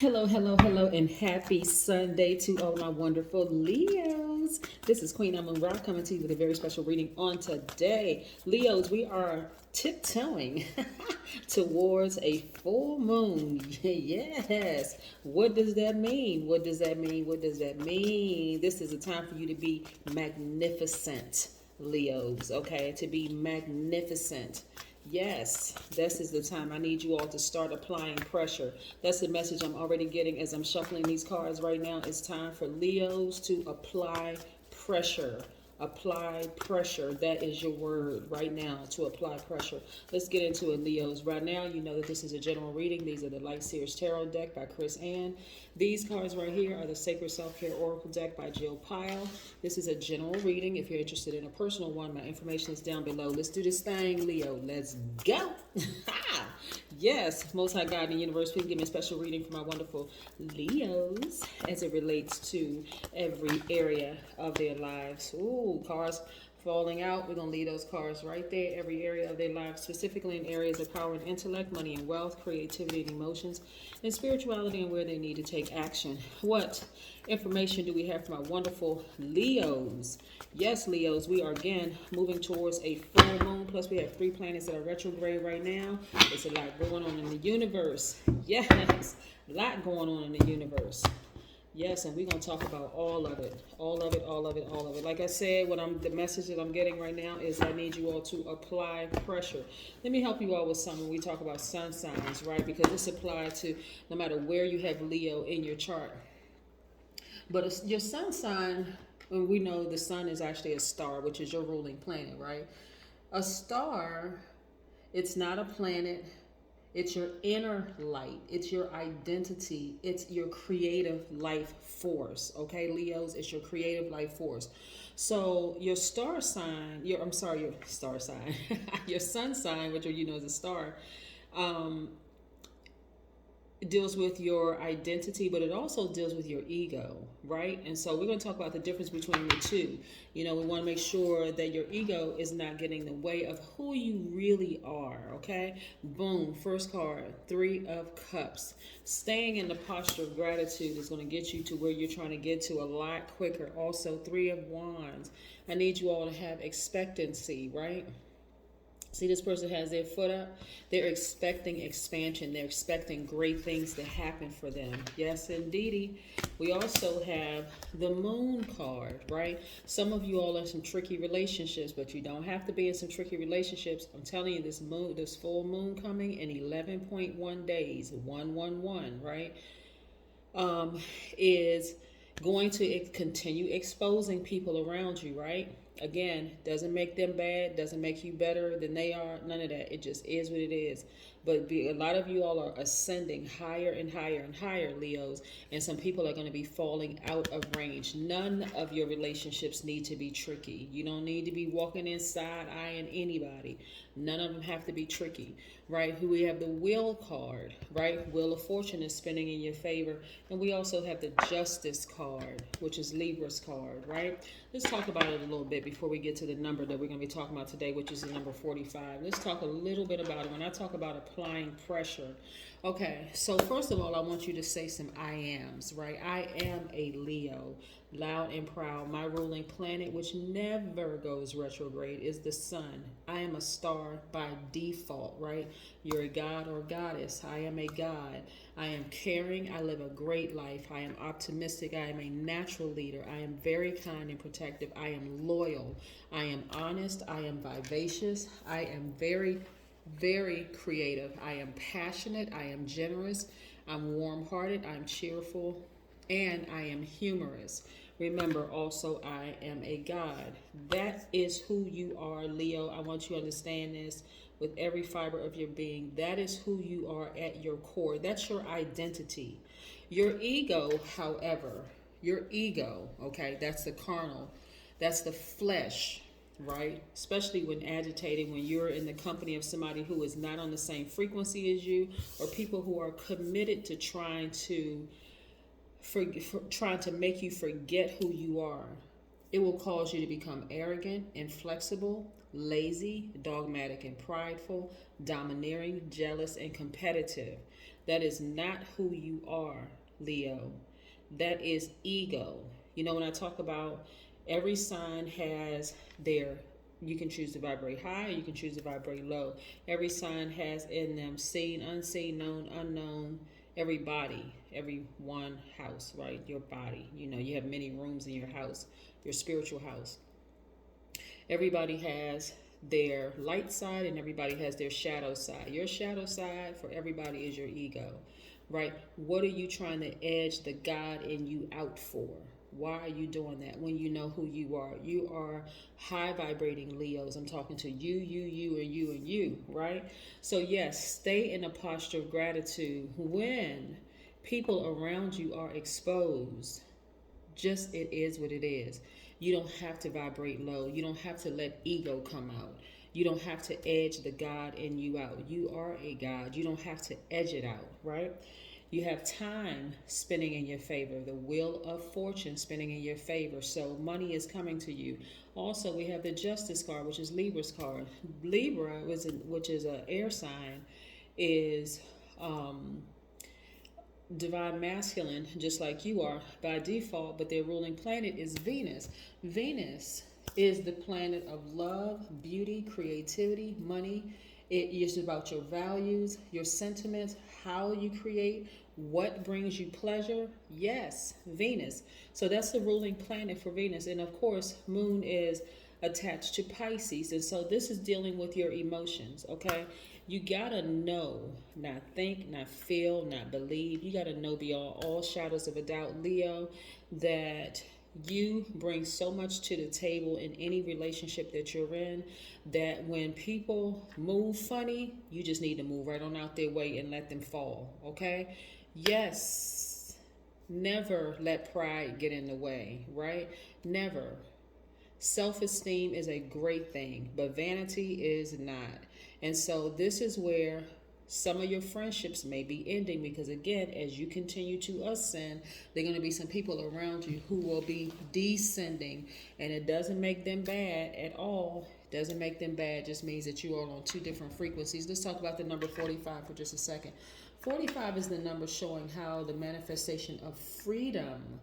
Hello, hello, hello, and happy Sunday to all my wonderful Leos. This is Queen Amun Ra coming to you with a very special reading on today. Leos, we are tiptoeing towards a full moon. Yes. What does that mean? What does that mean? What does that mean? This is a time for you to be magnificent, Leos, okay? To be magnificent. Yes, this is the time. I need you all to start applying pressure. That's the message I'm already getting as I'm shuffling these cards right now. It's time for Leos to apply pressure. Apply pressure. That is your word right now, to apply pressure. Let's get into it, Leos. Right now, you know that this is a general reading. These are the Light Seers Tarot deck by Chris Ann. These cards right here are the Sacred Self-Care Oracle deck by Jill Pyle. This is a general reading. If you're interested in a personal one, my information is down below. Let's do this thing, Leo. Let's go. Yes, Most High God in the universe, please give me a special reading for my wonderful Leos as it relates to every area of their lives. Ooh, cards falling out. We're going to leave those cards right there. Every area of their lives, specifically in areas of power and intellect, money and wealth, creativity and emotions, and spirituality, and where they need to take action. What information do we have for my wonderful Leos? Yes, Leos, we are again moving towards a full moon. Plus, we have 3 planets that are retrograde right now. There's a lot going on in the universe. Yes, a lot going on in the universe. Yes, and we're gonna talk about all of it, all of it, all of it, all of it. Like I said, the message that I'm getting right now is I need you all to apply pressure. Let me help you all with something when we talk about sun signs, right? Because this applies to no matter where you have Leo in your chart. But your sun sign, and we know the sun is actually a star, which is your ruling planet, right? A star, it's not a planet. It's your inner light. It's your identity. It's your creative life force. Okay, Leos, it's your creative life force. So your star sign, your star sign, your sun sign, which you know is a star, um, it deals with your identity, but it also deals with your ego, right? And so we're going to talk about the difference between the two. You know, we want to make sure that your ego is not getting in the way of who you really are, okay? Boom, first card, 3 of Cups. Staying in the posture of gratitude is going to get you to where you're trying to get to a lot quicker. Also, 3 of Wands. I need you all to have expectancy, right? See, this person has their foot up. They're expecting expansion. They're expecting great things to happen for them. Yes, indeedy. We also have the moon card, right? Some of you all are in some tricky relationships, but you don't have to be in some tricky relationships. I'm telling you, this full moon coming in 11.1 days, 111, right? Is going to continue exposing people around you, right? Again, doesn't make them bad, doesn't make you better than they are, none of that. It just is what it is. But a lot of you all are ascending higher and higher and higher, Leos, and some people are going to be falling out of range. None of your relationships need to be tricky. You don't need to be walking inside eyeing anybody. None of them have to be tricky, right? We have the Wheel card, right? Wheel of Fortune is spinning in your favor. And we also have the Justice card, which is Libra's card, right? Let's talk about it a little bit before we get to the number that we're going to be talking about today, which is the number 45. Let's talk a little bit about it. When I talk about applying pressure, okay, so first of all, I want you to say some I ams, right? I am a Leo, loud and proud. My ruling planet, which never goes retrograde, is the sun. I am a star by default, right? You're a god or goddess. I am a god. I am caring. I live a great life. I am optimistic. I am a natural leader. I am very kind and protective. I am loyal. I am honest. I am vivacious. I am very, very creative. I am passionate. I am generous. I'm warm hearted. I'm cheerful. And I am humorous. Remember, also, I am a God. That is who you are, Leo. I want you to understand this with every fiber of your being. That is who you are at your core. That's your identity. Your ego, however, your ego, okay, that's the carnal, that's the flesh, right? Especially when agitated, when you're in the company of somebody who is not on the same frequency as you, or people who are committed to trying to make you forget who you are. It will cause you to become arrogant, inflexible, lazy, dogmatic and prideful, domineering, jealous, and competitive. That is not who you are, Leo. That is ego. You know, when I talk about every sign has their, you can choose to vibrate high, you can choose to vibrate low. Every sign has in them seen, unseen, known, unknown. Every body, every one house, right? Your body. You know, you have many rooms in your house, your spiritual house. Everybody has their light side and everybody has their shadow side. Your shadow side for everybody is your ego, right? What are you trying to edge the God in you out for? Why are you doing that when you know who you are? You are high vibrating Leos. I'm talking to you, right? So, yes, stay in a posture of gratitude when people around you are exposed. Just it is what it is. You don't have to vibrate low. You don't have to let ego come out. You don't have to edge the God in you out. You are a God. You don't have to edge it out, right? You have time spinning in your favor, the wheel of fortune spinning in your favor. So money is coming to you. Also, we have the Justice card, which is Libra's card. Libra, which is an air sign, is divine masculine, just like you are by default, but their ruling planet is Venus. Venus is the planet of love, beauty, creativity, money. It is about your values, your sentiments, how you create, what brings you pleasure. Yes, Venus. So that's the ruling planet for Venus. And of course, Moon is attached to Pisces. And so this is dealing with your emotions, okay? You gotta know, not think, not feel, not believe. You gotta know beyond all shadows of a doubt, Leo, that you bring so much to the table in any relationship that you're in that when people move funny, you just need to move right on out their way and let them fall, okay? Yes, never let pride get in the way, right? Never. Self-esteem is a great thing, but vanity is not. And so this is where some of your friendships may be ending because, again, as you continue to ascend, there are going to be some people around you who will be descending. And it doesn't make them bad at all. It doesn't make them bad. It just means that you are on two different frequencies. Let's talk about the number 45 for just a second. 45 is the number showing how the manifestation of freedom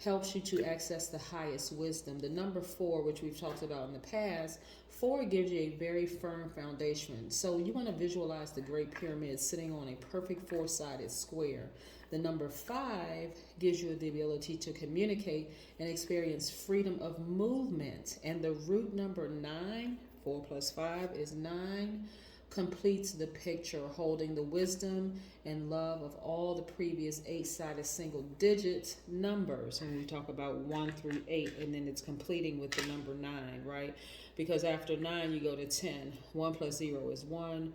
helps you to access the highest wisdom. The number 4, which we've talked about in the past, 4 gives you a very firm foundation. So you want to visualize the Great Pyramid sitting on a perfect 4-sided square. The number 5 gives you the ability to communicate and experience freedom of movement. And the root number 9, 4 plus 5 is 9, completes the picture, holding the wisdom and love of all the previous 8-sided single digit numbers. When we talk about 1 through 8, and then it's completing with the number 9, right? Because after 9, you go to 10. 1 plus 0 is 1,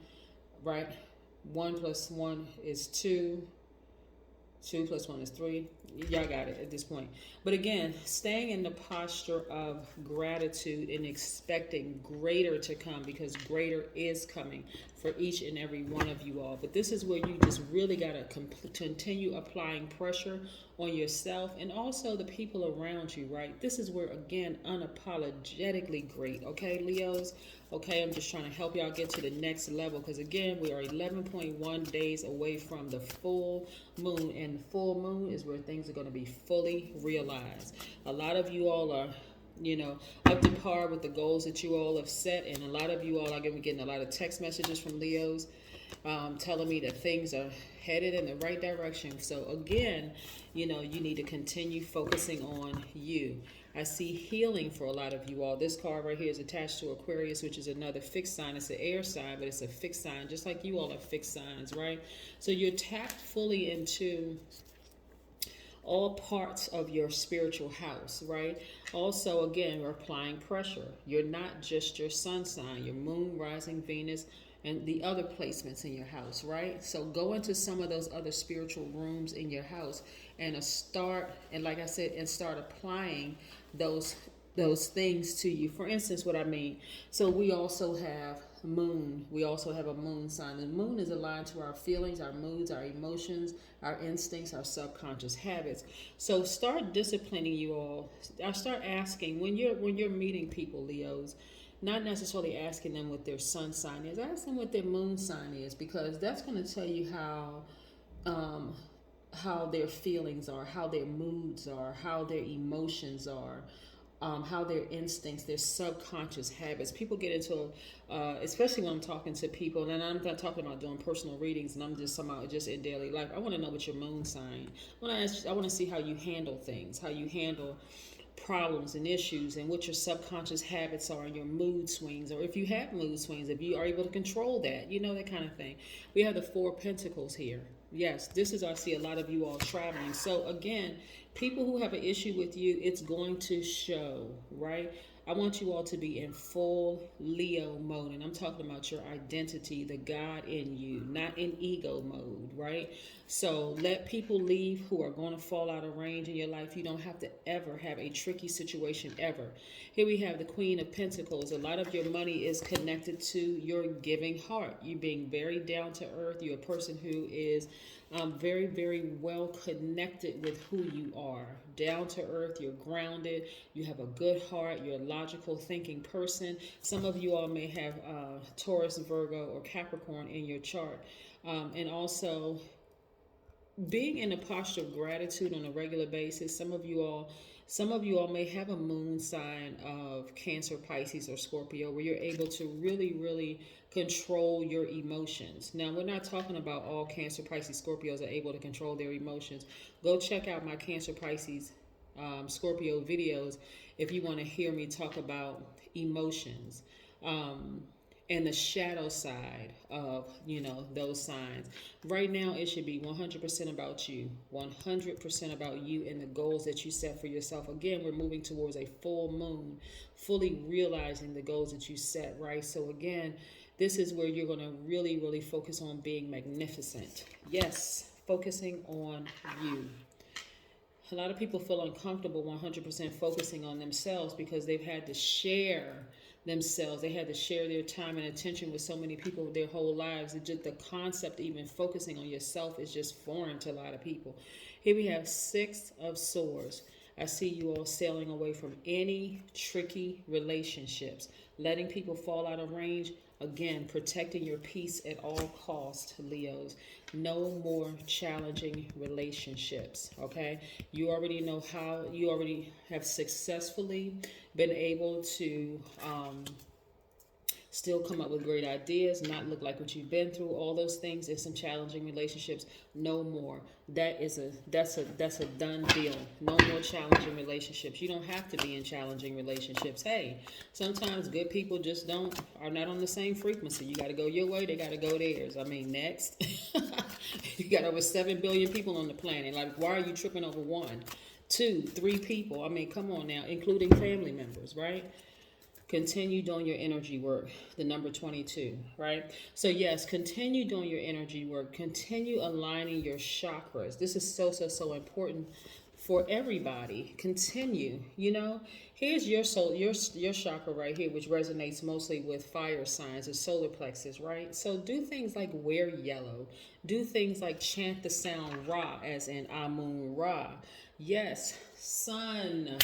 right? 1 plus 1 is 2. 2 plus 1 is 3. Y'all got it at this point. But again, staying in the posture of gratitude and expecting greater to come, because greater is coming for each and every one of you all. But this is where you just really got to continue applying pressure on yourself and also the people around you, right? This is where, again, unapologetically great, okay, Leos? Okay, I'm just trying to help y'all get to the next level because, again, we are 11.1 days away from the full moon, and the full moon is where things are going to be fully realized. A lot of you all are, up to par with the goals that you all have set, and a lot of you all are going to be getting a lot of text messages from Leos telling me that things are headed in the right direction. So, again, you need to continue focusing on you. I see healing for a lot of you all. This card right here is attached to Aquarius, which is another fixed sign. It's an air sign, but it's a fixed sign, just like you all are fixed signs, right? So you're tapped fully into all parts of your spiritual house, right? Also, again, we're applying pressure. You're not just your sun sign, your moon, rising, Venus, and the other placements in your house, right? So go into some of those other spiritual rooms in your house and start applying those things to you. For instance, what I mean, so we also have moon. We also have a moon sign. The moon is aligned to our feelings, our moods, our emotions, our instincts, our subconscious habits. So start disciplining you all. I start asking when you're meeting people, Leos, not necessarily asking them what their sun sign is. Ask them what their moon sign is, because that's going to tell you um, how their feelings are, how their moods are, how their emotions are, how their instincts, their subconscious habits. People get into, especially when I'm talking to people, and I'm not talking about doing personal readings, and I'm just somehow just in daily life. I want to know what your moon sign. I want to see how you handle things, how you handle problems and issues, and what your subconscious habits are and your mood swings, or if you have mood swings, if you are able to control that, that kind of thing. We have the Four of Pentacles here. Yes, this is, I see a lot of you all traveling. So again, people who have an issue with you, it's going to show, right? I want you all to be in full Leo mode, and I'm talking about your identity, the God in you, not in ego mode, right? So let people leave who are going to fall out of range in your life. You don't have to ever have a tricky situation ever. Here we have the Queen of Pentacles. A lot of your money is connected to your giving heart. You being very down to earth. You're a person who is very, very well connected with who you are. Down to earth, you're grounded, you have a good heart, you're a logical thinking person. Some of you all may have Taurus, Virgo, or Capricorn in your chart. And also, being in a posture of gratitude on a regular basis. Some of you all may have a moon sign of Cancer, Pisces, or Scorpio, where you're able to really, really control your emotions. Now, we're not talking about all Cancer, Pisces, Scorpios are able to control their emotions. Go check out my Cancer, Pisces, Scorpio videos if you want to hear me talk about emotions. And the shadow side of those signs. Right now it should be 100% about you, 100% about you and the goals that you set for yourself. Again, we're moving towards a full moon, fully realizing the goals that you set, right? So again, this is where you're going to really, really focus on being magnificent. Yes, focusing on you. A lot of people feel uncomfortable 100% focusing on themselves because they've had to share themselves. They had to share their time and attention with so many people their whole lives. It just, the concept of even focusing on yourself is just foreign to a lot of people. Here we have Six of Swords. I see you all sailing away from any tricky relationships, letting people fall out of range. Again, protecting your peace at all costs, Leos. No more challenging relationships, okay? You already know how, you already have successfully been able to still come up with great ideas, not look like what you've been through, all those things. There's some challenging relationships. No more. That's a done deal. No more challenging relationships. You don't have to be in challenging relationships. Hey, sometimes good people just are not on the same frequency. You got to go your way, they got to go theirs. I mean, next. You got over 7 billion people on the planet. Like, why are you tripping over one, two, three people? I mean, come on now, including family members, right? Continue doing your energy work, the number 22, right? So yes, continue doing your energy work. Continue aligning your chakras. This is so, so, so important for everybody. Continue, here's your soul, your chakra right here, which resonates mostly with fire signs, the solar plexus, right? So do things like wear yellow. Do things like chant the sound Ra, as in Amun Ra. Yes, sun.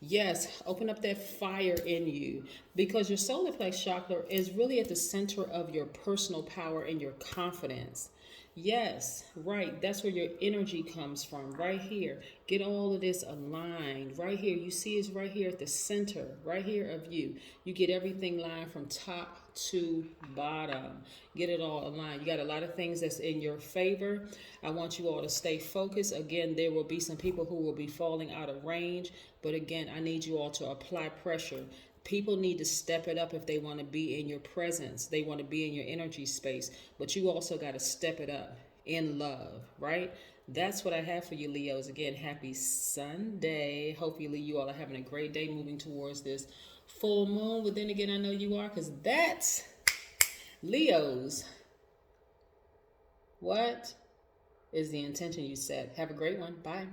Yes, open up that fire in you, because your solar plex chakra is really at the center of your personal power and your confidence. Yes, right. That's where your energy comes from, right here. Get all of this aligned right here. You see it's right here at the center, right here of you. You get everything lined from top to bottom. Get it all aligned. You got a lot of things that's in your favor. I want you all to stay focused. Again, there will be some people who will be falling out of range, but again, I need you all to apply pressure. People need to step it up if they want to be in your presence. They want to be in your energy space, but you also got to step it up in love, right? That's what I have for you, Leos. Again, happy Sunday. Hopefully you all are having a great day moving towards this full moon. But then again, I know you are, because that's Leos. What is the intention you set? Have a great one. Bye.